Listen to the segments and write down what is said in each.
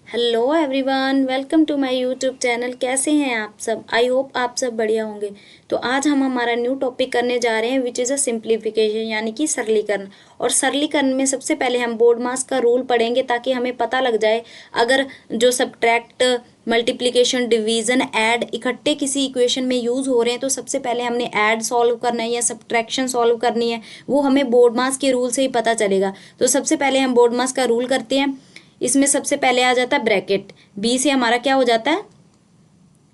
Hello everyone, welcome to my YouTube channel. कैसे हैं आप सब? आई होप आप सब बढ़िया होंगे। तो आज हम हमारा न्यू टॉपिक करने जा रहे हैं विच इज़ अ सिंप्लीफिकेशन, यानी कि सरलीकरण। और सरलीकरण में सबसे पहले हम बोर्ड मास का रूल पढ़ेंगे ताकि हमें पता लग जाए अगर जो सब्ट्रैक्ट, मल्टीप्लिकेशन, डिवीज़न, ऐड इकट्ठे किसी इक्वेशन में यूज़ हो रहे हैं तो सबसे पहले हमने ऐड सॉल्व करना है या सब्ट्रैक्शन सॉल्व करनी है, वो हमें बोर्ड मास के रूल से ही पता चलेगा। तो सबसे पहले हम बोर्ड मास का रूल करते हैं। इसमें सबसे पहले आ जाता है ब्रैकेट। बी से हमारा क्या हो जाता है?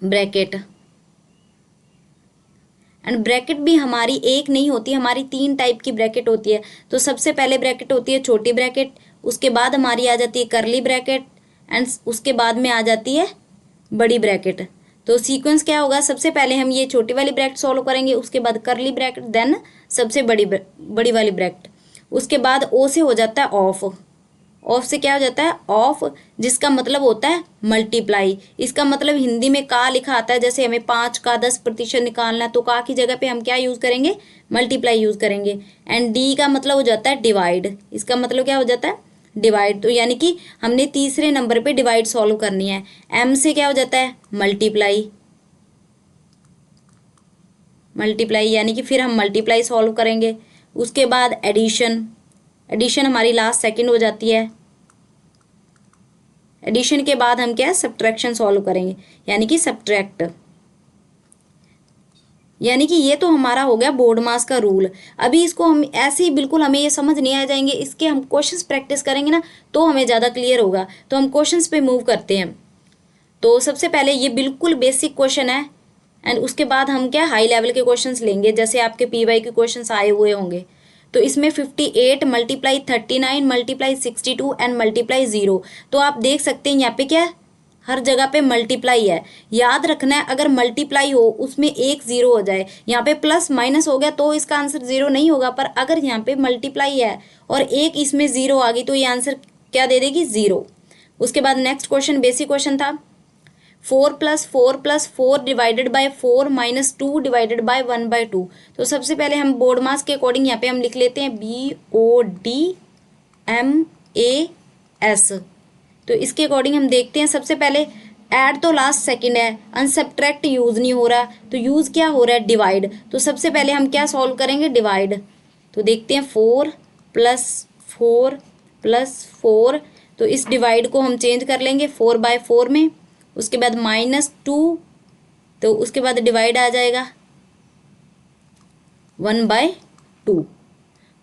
ब्रैकेट। एंड ब्रैकेट भी हमारी एक नहीं होती, हमारी तीन टाइप की ब्रैकेट होती है। तो सबसे पहले ब्रैकेट होती है छोटी ब्रैकेट, उसके बाद हमारी आ जाती है करली ब्रैकेट, एंड उसके बाद में आ जाती है बड़ी ब्रैकेट। तो सीक्वेंस क्या होगा? सबसे पहले हम ये छोटी वाली ब्रैकेट सॉल्व करेंगे, उसके बाद करली ब्रैकेट, देन सबसे बड़ी वाली ब्रैकेट। उसके बाद ओ से हो जाता है ऑफ। ऑफ से क्या हो जाता है? ऑफ, जिसका मतलब होता है मल्टीप्लाई। इसका मतलब हिंदी में का लिखा आता है। जैसे हमें 5 का 10% निकालना है तो का की जगह पे हम क्या यूज करेंगे? मल्टीप्लाई यूज करेंगे। एंड डी का मतलब हो जाता है डिवाइड। इसका मतलब क्या हो जाता है? डिवाइड। तो यानी कि हमने तीसरे नंबर पे डिवाइड सॉल्व करनी है। एम से क्या हो जाता है? मल्टीप्लाई। मल्टीप्लाई यानी कि फिर हम मल्टीप्लाई सॉल्व करेंगे। उसके बाद एडिशन। एडिशन हमारी लास्ट सेकंड हो जाती है। एडिशन के बाद हम क्या? सब्ट्रैक्शन सॉल्व करेंगे, यानी कि सब्ट्रैक्ट। यानी कि ये तो हमारा हो गया बोर्ड मास का रूल। अभी इसको हम ऐसे ही बिल्कुल हमें ये समझ नहीं आ जाएंगे, इसके हम क्वेश्चंस प्रैक्टिस करेंगे ना तो हमें ज़्यादा क्लियर होगा। तो हम क्वेश्चंस पे मूव करते हैं। तो सबसे पहले ये बिल्कुल बेसिक क्वेश्चन है, एंड उसके बाद हम क्या हाई लेवल के क्वेश्चंस लेंगे, जैसे आपके पीवाई के क्वेश्चंस आए हुए होंगे। तो इसमें 58 मल्टीप्लाई 39 मल्टीप्लाई 62 एंड मल्टीप्लाई 0। तो आप देख सकते हैं यहाँ पे क्या है? हर जगह पे मल्टीप्लाई है। याद रखना है, अगर मल्टीप्लाई हो उसमें एक जीरो हो जाए, यहाँ पे प्लस माइनस हो गया तो इसका आंसर जीरो नहीं होगा। पर अगर यहाँ पे मल्टीप्लाई है और एक इसमें जीरो आ गई तो ये आंसर क्या दे देगी? जीरो। उसके बाद नेक्स्ट क्वेश्चन बेसिक क्वेश्चन था। 4 + 4 + 4 डिवाइडेड बाय 4 -2 डिवाइडेड बाय 1/2। तो सबसे पहले हम बोर्ड मास के अकॉर्डिंग यहाँ पे हम लिख लेते हैं BODMAS। तो इसके अकॉर्डिंग हम देखते हैं। सबसे पहले ऐड तो लास्ट सेकंड है, अनसब्ट्रैक्ट यूज नहीं हो रहा, तो यूज क्या हो रहा है? डिवाइड। तो सबसे पहले हम क्या सॉल्व करेंगे? डिवाइड। तो देखते हैं 4 + 4 + 4। तो इस डिवाइड को हम चेंज कर लेंगे 4/4 में। उसके बाद -2, तो उसके बाद डिवाइड आ जाएगा 1/2।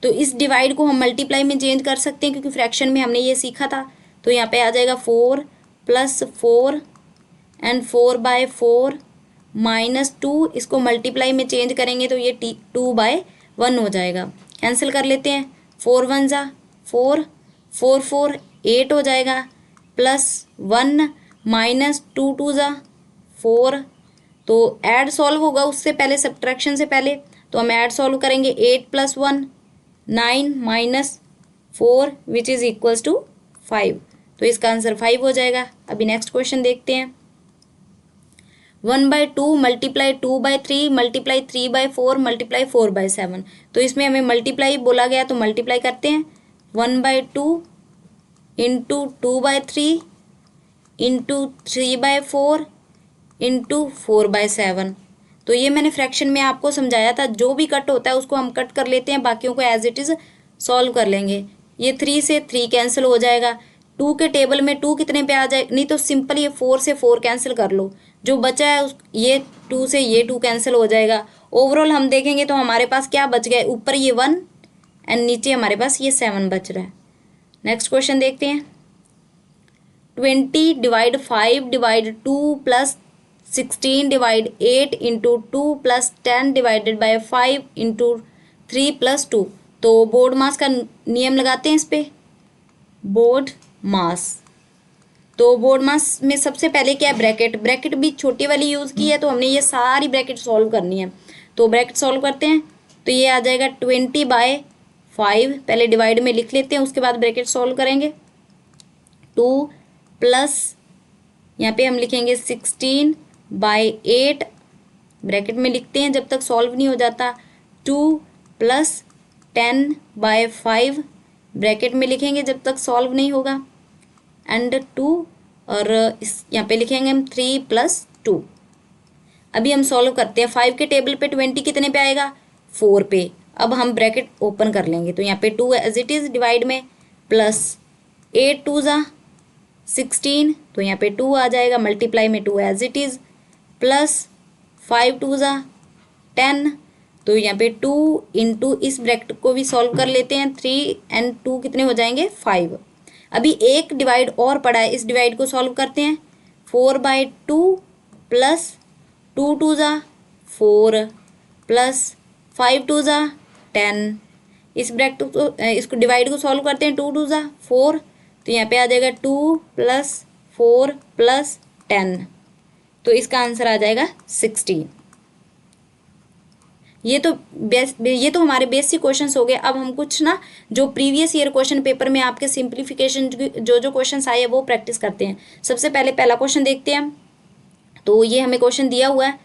तो इस डिवाइड को हम मल्टीप्लाई में चेंज कर सकते हैं क्योंकि फ्रैक्शन में हमने ये सीखा था। तो यहाँ पे आ जाएगा 4 + 4 एंड 4/4 -2। इसको मल्टीप्लाई में चेंज करेंगे तो ये 2/1 हो जाएगा। कैंसिल कर लेते हैं। 4 1 ज़ा 4, 4 4 8 हो जाएगा, +1 -2 2 ज़ा 4। तो ऐड सॉल्व होगा उससे पहले, सब्ट्रैक्शन से पहले। तो हम ऐड सॉल्व करेंगे 8 + 1 9 -4 विच इज़ इक्वल्स टू 5। तो इसका आंसर 5 हो जाएगा। अभी नेक्स्ट क्वेश्चन देखते हैं। 1/2 मल्टीप्लाई 2/3 मल्टीप्लाई 3/4 मल्टीप्लाई 4/7। तो इसमें हमें मल्टीप्लाई बोला गया तो मल्टीप्लाई करते हैं। 1/2 इंटू 2/3 इंटू 3/4 इंटू 4/7। तो ये मैंने फ्रैक्शन में आपको समझाया था, जो भी कट होता है उसको हम कट कर लेते हैं, बाकियों को एज इट इज़ सॉल्व कर लेंगे। ये 3 से 3 कैंसिल हो जाएगा। 2 के टेबल में 2 कितने पे आ जाए? नहीं तो सिंपल ये 4 से 4 कैंसिल कर लो, जो बचा है उस ये 2 से ये 2 कैंसिल हो जाएगा। ओवरऑल हम देखेंगे तो हमारे पास क्या बच गया? ऊपर ये 1 एंड नीचे हमारे पास ये 7 बच रहा है। नेक्स्ट क्वेश्चन देखते हैं। 20 divide 5 divide 2 + 16 divide 8 into 2 + 10 divided by 5 into 3 + 2। तो बोर्ड मास का नियम लगाते हैं इस पे। बोर्ड मास। तो बोर्ड मास में सबसे पहले क्या है? ब्रैकेट। ब्रैकेट भी छोटी वाली यूज़ की है तो हमने ये सारी ब्रैकेट सॉल्व करनी है। तो ब्रैकेट सॉल्व करते हैं। तो ये आ जाएगा 20/5, पहले डिवाइड में लिख लेते हैं, उसके बाद ब्रैकेट सॉल्व करेंगे। 2 प्लस यहाँ पे हम लिखेंगे 16/8, ब्रैकेट में लिखते हैं जब तक सॉल्व नहीं हो जाता। 2 + 10/5, ब्रैकेट में लिखेंगे जब तक सॉल्व नहीं होगा। एंड 2 और इस यहाँ पे लिखेंगे हम 3 + 2। अभी हम सॉल्व करते हैं। 5 के टेबल पे 20 कितने पे आएगा, 4 पे। अब हम ब्रैकेट ओपन कर लेंगे, तो यहाँ पे 2 एज इट इज़ डिवाइड में, प्लस 8 2 ज़ा 16, तो यहाँ पे 2 आ जाएगा, मल्टीप्लाई में 2 एज इट इज़, प्लस 5 2 ज़ा 10, तो यहाँ पे 2 इंटू इस ब्रैकेट को भी सॉल्व कर लेते हैं। 3 और 2 कितने हो जाएंगे, 5। अभी एक डिवाइड और पड़ा है, इस डिवाइड को सॉल्व करते हैं। 4/2 प्लस 2 2 ज़ा 4 प्लस 5 2 ज़ा 10। इस ब्रैकेट को इसको डिवाइड को सॉल्व करते हैं। 2 2 ज़ा 4, तो यहाँ पे आ जाएगा 2 + 4 + 10, तो इसका आंसर आ जाएगा 16। ये तो हमारे बेसिक क्वेश्चंस हो गए। अब हम कुछ ना जो प्रीवियस ईयर क्वेश्चन पेपर में आपके सिंप्लीफिकेशन जो क्वेश्चंस आए हैं वो प्रैक्टिस करते हैं। सबसे पहले पहला क्वेश्चन देखते हैं हम। तो ये हमें क्वेश्चन दिया हुआ है,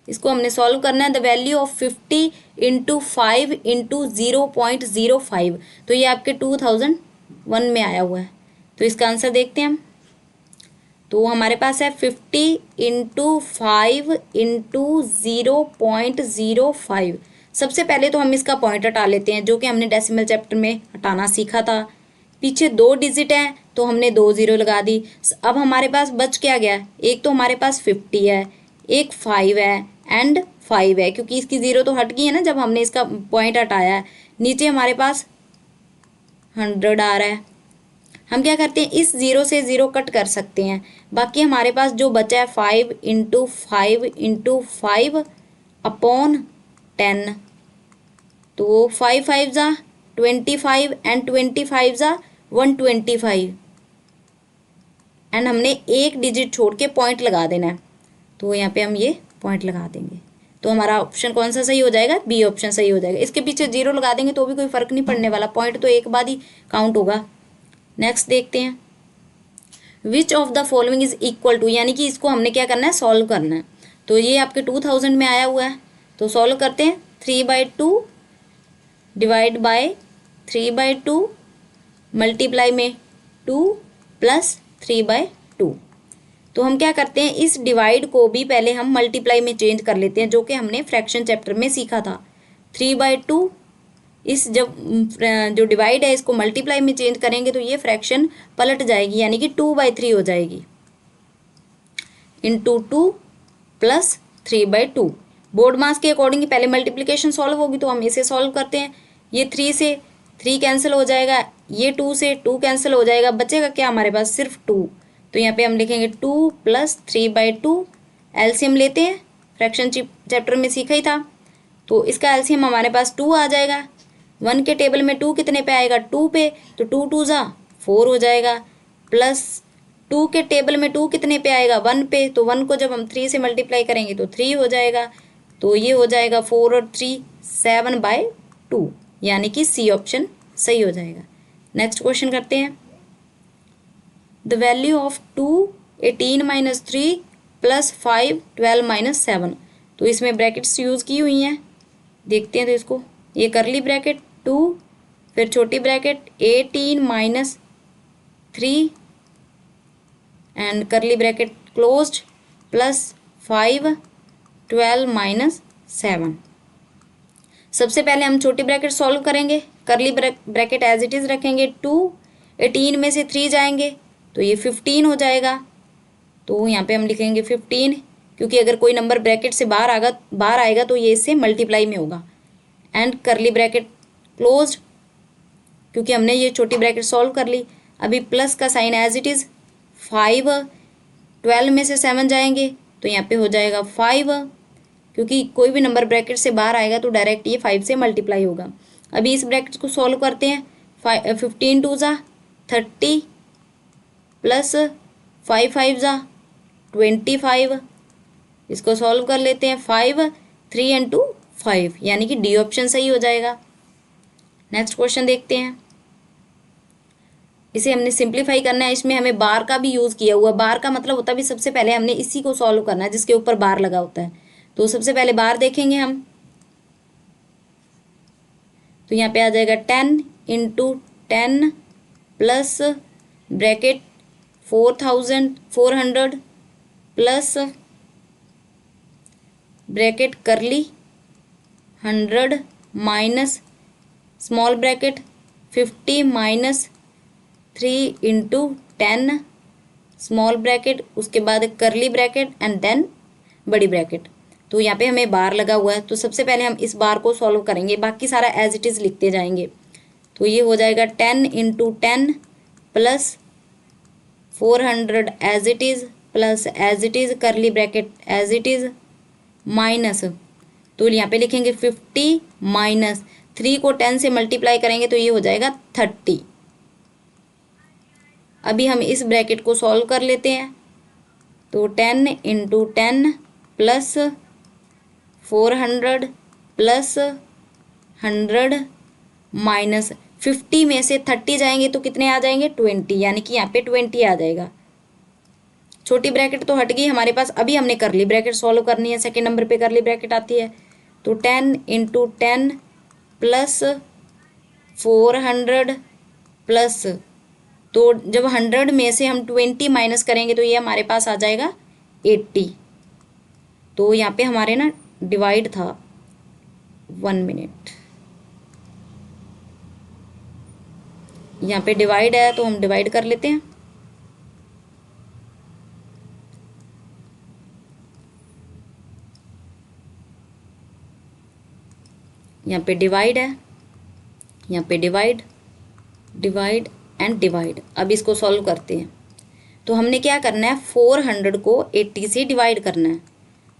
इसको हमने सॉल्व करना है। द वैल्यू ऑफ 50 × 5 × 0.05, तो ये आपके 2001 में आया हुआ है। तो इसका आंसर देखते हैं हम। तो हमारे पास है 50 × 5 × 0.05। सबसे पहले तो हम इसका पॉइंट हटा लेते हैं, जो कि हमने डेसिमल चैप्टर में हटाना सीखा था। पीछे 2 डिजिट हैं तो हमने 2 0 लगा दी। अब हमारे पास बच क्या गया, एक तो हमारे पास 50 है, एक 5 है एंड 5 है, क्योंकि इसकी 0 तो हट गई है ना जब हमने इसका पॉइंट हटाया है। नीचे हमारे पास 100 आ रहा है। हम क्या करते हैं, इस 0 से 0 कट कर सकते हैं। बाकी हमारे पास जो बचा है 5 × 5 × 5 अपॉन 10, तो 5 5 ज़ा 25 एंड 25 ज़ा 125, एंड हमने एक डिजिट छोड़ के पॉइंट लगा देना है। तो यहाँ पे हम ये पॉइंट लगा देंगे, तो हमारा ऑप्शन कौन सा सही हो जाएगा, बी ऑप्शन सही हो जाएगा। इसके पीछे 0 लगा देंगे तो भी कोई फर्क नहीं पड़ने वाला, पॉइंट तो एक बाद ही काउंट होगा। नेक्स्ट देखते हैं, which of the following is equal to, यानी कि इसको हमने क्या करना है, सॉल्व करना है। तो ये आपके 2000 में आया हुआ है, तो सॉल्व करते हैं। 3/2 डिवाइड बाय 3/2 मल्टीप्लाई में 2 प्लस 3/2। तो हम क्या करते हैं, इस डिवाइड को भी पहले हम मल्टीप्लाई में चेंज कर लेते हैं, जो कि हमने फ्रैक्शन चैप्टर में सीखा था। 3/2, इस जब जो डिवाइड है इसको मल्टीप्लाई में चेंज करेंगे तो ये फ्रैक्शन पलट जाएगी, यानी कि 2/3 हो जाएगी, इंटू 2 प्लस 3/2। बोर्ड मास के अकॉर्डिंग पहले मल्टीप्लिकेशन सॉल्व होगी, तो हम इसे सॉल्व करते हैं। ये 3 से 3 कैंसिल हो जाएगा, ये 2 से 2 कैंसिल हो जाएगा, बचेगा क्या हमारे पास, सिर्फ 2। तो यहाँ पे हम लिखेंगे 2 + 3/2। एलसीएम लेते हैं, फ्रैक्शन चैप्टर में सीखा ही था, तो इसका एलसीएम हमारे पास 2 आ जाएगा। 1 के टेबल में 2 कितने पे आएगा, 2 पे, तो 2 2 ज़ा 4 हो जाएगा, प्लस 2 के टेबल में 2 कितने पे आएगा, 1 पे, तो 1 को जब हम 3 से मल्टीप्लाई करेंगे तो 3 हो जाएगा। तो ये हो जाएगा 4 और 3 7/2, यानी कि सी ऑप्शन सही हो जाएगा। नेक्स्ट क्वेश्चन करते हैं, द वैल्यू ऑफ 2 18 - 3 + 5 12 - 7। तो इसमें ब्रैकेट्स यूज़ की हुई हैं, देखते हैं। तो इसको ये करली ब्रैकेट 2, फिर छोटी ब्रैकेट 18 - 3 एंड करली ब्रैकेट क्लोज्ड प्लस 5 12 - 7। सबसे पहले हम छोटी ब्रैकेट सॉल्व करेंगे, करली ब्रैकेट एज इट इज़ रखेंगे। 2 18 में से 3 जाएंगे तो ये 15 हो जाएगा, तो यहाँ पे हम लिखेंगे 15, क्योंकि अगर कोई नंबर ब्रैकेट से बाहर आएगा तो ये इससे मल्टीप्लाई में होगा। एंड करली ब्रैकेट क्लोज्ड, क्योंकि हमने ये छोटी ब्रैकेट सॉल्व कर ली। अभी प्लस का साइन एज इट इज़, 5 12 में से 7 जाएंगे तो यहाँ पे हो जाएगा 5, क्योंकि कोई भी नंबर ब्रैकेट से बाहर आएगा तो डायरेक्ट ये 5 से मल्टीप्लाई होगा। अभी इस ब्रैकेट को सॉल्व करते हैं। 15 2 ज़ा 30 प्लस 5 5 ज़ा 25, इसको सॉल्व कर लेते हैं। 5 3 एंड 2 5, यानी कि डी ऑप्शन सही हो जाएगा। नेक्स्ट क्वेश्चन देखते हैं, इसे हमने सिंप्लीफाई करना है। इसमें हमें बार का भी यूज़ किया हुआ, बार का मतलब होता है भी सबसे पहले हमने इसी को सॉल्व करना है जिसके ऊपर बार लगा होता है। तो सबसे पहले बार देखेंगे हम, तो यहाँ पे आ जाएगा 10 × 10 प्लस ब्रैकेट 400 प्लस ब्रैकेट करली 100 minus small bracket 50 minus 3 into 10 small bracket, उसके बाद करली ब्रैकेट एंड देन बड़ी ब्रैकेट। तो यहाँ पे हमें बार लगा हुआ है, तो सबसे पहले हम इस बार को सॉल्व करेंगे, बाकी सारा एज इट इज़ लिखते जाएंगे। तो ये हो जाएगा 10 into 10 plus 400 as it is plus as it is curly bracket as it is minus, तो यहाँ पे लिखेंगे 50 माइनस 3 को 10 से मल्टीप्लाई करेंगे तो ये हो जाएगा 30। अभी हम इस ब्रैकेट को सॉल्व कर लेते हैं। तो 10 इंटू 10 प्लस 400 प्लस 100 माइनस 50 में से 30 जाएंगे तो कितने आ जाएंगे 20, यानी कि यहाँ पे 20 आ जाएगा। छोटी ब्रैकेट तो हट गई हमारे पास, अभी हमने करली ब्रैकेट सॉल्व करनी है। सेकेंड नंबर पे करली ब्रैकेट आती है। तो 10 इंटू 10 प्लस 400 प्लस, तो जब 100 में से हम 20 माइनस करेंगे तो ये हमारे पास आ जाएगा 80। तो यहाँ पे हमारे ना डिवाइड था 1 मिनट, यहाँ पे डिवाइड है तो हम डिवाइड कर लेते हैं। यहाँ पे डिवाइड है, यहाँ पे डिवाइड डिवाइड एंड डिवाइड। अब इसको सॉल्व करते हैं। तो हमने क्या करना है, 400 को 80 से डिवाइड करना है।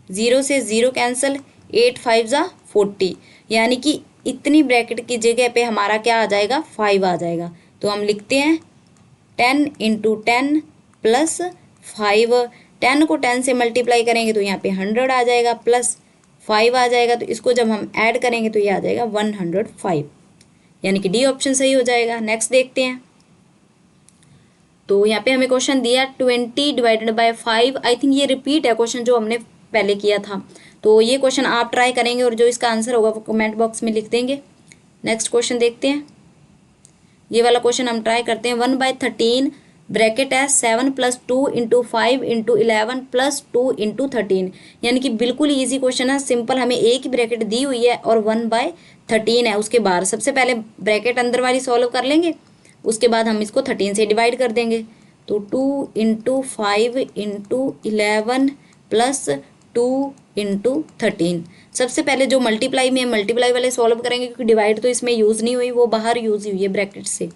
0 से 0 कैंसिल, 8 5 जा 40, यानी कि इतनी ब्रैकेट की जगह पे हमारा क्या आ जाएगा 5 आ जाएगा। तो हम लिखते हैं 10 इंटू 10 प्लस 5, 10 को 10 से मल्टीप्लाई करेंगे तो यहाँ पे 100 आ जाएगा प्लस 5 आ जाएगा। तो इसको जब हम ऐड करेंगे तो ये आ जाएगा 105, यानी कि डी ऑप्शन सही हो जाएगा। नेक्स्ट देखते हैं। तो यहाँ पे हमें क्वेश्चन दिया 20 डिवाइडेड बाय 5। आई थिंक ये रिपीट है क्वेश्चन जो हमने पहले किया था। तो ये क्वेश्चन आप ट्राई करेंगे और जो इसका आंसर होगा वो कमेंट बॉक्स में लिख देंगे। नेक्स्ट क्वेश्चन देखते हैं। ये वाला क्वेश्चन हम ट्राई करते हैं। 1/13 ब्रैकेट है 7 plus 2 into 5 into 11 plus 2 into 13, यानी कि बिल्कुल ईजी क्वेश्चन है, सिंपल। हमें एक ही ब्रैकेट दी हुई है और 1/13 है उसके बाहर। सबसे पहले ब्रैकेट अंदर वाली सॉल्व कर लेंगे, उसके बाद हम इसको 13 से डिवाइड कर देंगे। तो 2 इंटू 5 इंटू 11 प्लस 2 इंटू 13। सबसे पहले जो मल्टीप्लाई में मल्टीप्लाई वाले सॉल्व करेंगे, क्योंकि डिवाइड तो इसमें यूज़ नहीं हुई, वो बाहर यूज़ हुई है ब्रैकेट से।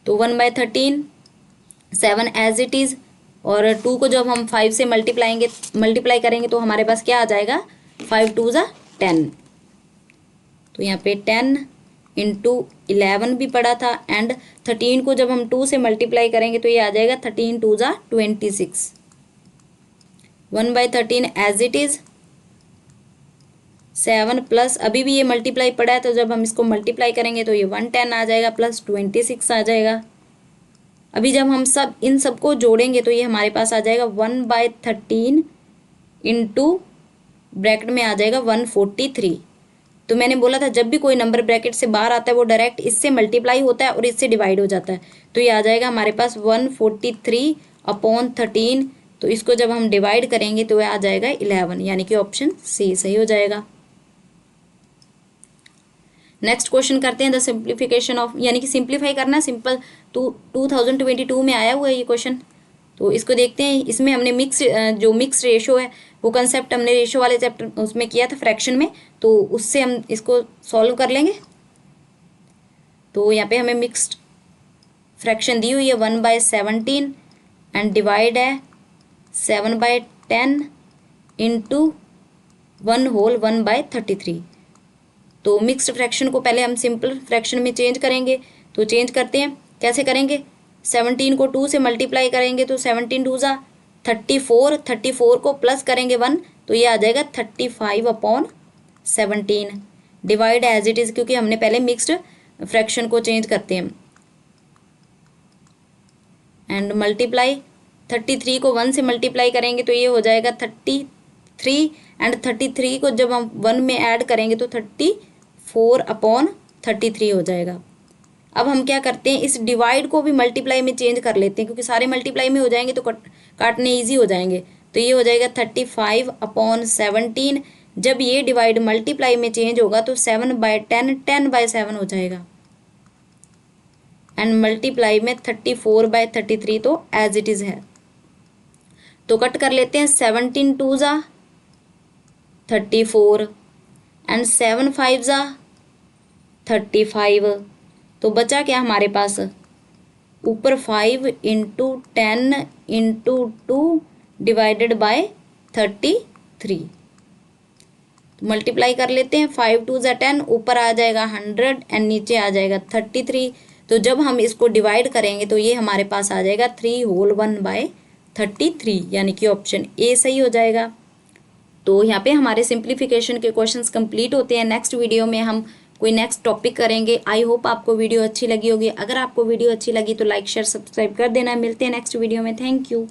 तो 1/13 7 एज इट इज़, और 2 को जब हम 5 से मल्टीप्लाई करेंगे तो हमारे पास क्या आ जाएगा 5 2 जा 10। तो यहाँ पे 10 इंटू 11 भी पड़ा था, एंड 13 को जब हम 2 से मल्टीप्लाई करेंगे तो ये आ जाएगा 13 2 जा 26। 1/13 एज इट इज़ 7 प्लस, अभी भी ये मल्टीप्लाई पड़ा है तो जब हम इसको मल्टीप्लाई करेंगे तो ये 110 आ जाएगा प्लस 26 आ जाएगा। अभी जब हम इन सबको जोड़ेंगे तो ये हमारे पास आ जाएगा 1/13 इंटू ब्रैकेट में आ जाएगा 143। तो मैंने बोला था जब भी कोई नंबर ब्रैकेट से बाहर आता है वो डायरेक्ट इससे मल्टीप्लाई होता है और इससे डिवाइड हो जाता है। तो ये आ जाएगा हमारे पास 143/13। तो इसको जब हम डिवाइड करेंगे तो यह आ जाएगा 11, यानी कि ऑप्शन सी सही हो जाएगा। नेक्स्ट क्वेश्चन करते हैं द सिंप्लीफिकेशन ऑफ, यानी कि सिंप्लीफाई करना सिंपल। 2022 में आया हुआ है ये क्वेश्चन। तो इसको देखते हैं। इसमें हमने मिक्स रेशो है वो कंसेप्ट हमने रेशो वाले चैप्टर उसमें किया था फ्रैक्शन में, तो उससे हम इसको सॉल्व कर लेंगे। तो यहाँ पे हमें मिक्स्ड फ्रैक्शन दी हुई है 1/17 एंड डिवाइड है 7/10 इंटू 1 होल 1/33। तो मिक्स्ड फ्रैक्शन को पहले हम सिंपल फ्रैक्शन में चेंज करेंगे। तो चेंज करते हैं, कैसे करेंगे, 17 को 2 से मल्टीप्लाई करेंगे तो 17 2 जा 34, 34 को प्लस करेंगे 1 तो ये आ जाएगा 35/17। डिवाइड एज इट इज़, क्योंकि हमने पहले मिक्स्ड फ्रैक्शन को चेंज करते हैं, एंड मल्टीप्लाई 33 को 1 से मल्टीप्लाई करेंगे तो ये हो जाएगा 33, एंड 33 को जब हम 1 में ऐड करेंगे तो 34/33 हो जाएगा। अब हम क्या करते हैं, इस डिवाइड को भी मल्टीप्लाई में चेंज कर लेते हैं, क्योंकि सारे मल्टीप्लाई में हो जाएंगे तो काटने ईजी हो जाएंगे। तो ये हो जाएगा 35/17। जब ये डिवाइड मल्टीप्लाई में चेंज होगा तो 7/10 10/7 हो जाएगा, एंड मल्टीप्लाई में 34/33 तो एज इट इज़ है। तो कट कर लेते हैं, 17 2 ज़ा 34 एंड 7 5 ज़ा 35। तो बचा क्या हमारे पास, ऊपर 5 इंटू 10 इंटू 2 डिवाइडेड बाय 33। तो मल्टीप्लाई कर लेते हैं, 5 2 ज़ा 10, ऊपर आ जाएगा 100 एंड नीचे आ जाएगा 33। तो जब हम इसको डिवाइड करेंगे तो ये हमारे पास आ जाएगा 3 होल 1/33, यानी कि ऑप्शन ए सही हो जाएगा। तो यहाँ पे हमारे सिंप्लीफिकेशन के क्वेश्चंस कंप्लीट होते हैं। नेक्स्ट वीडियो में हम कोई नेक्स्ट टॉपिक करेंगे। आई होप आपको वीडियो अच्छी लगी होगी। अगर आपको वीडियो अच्छी लगी तो लाइक शेयर सब्सक्राइब कर देना। मिलते हैं नेक्स्ट वीडियो में। Thank you.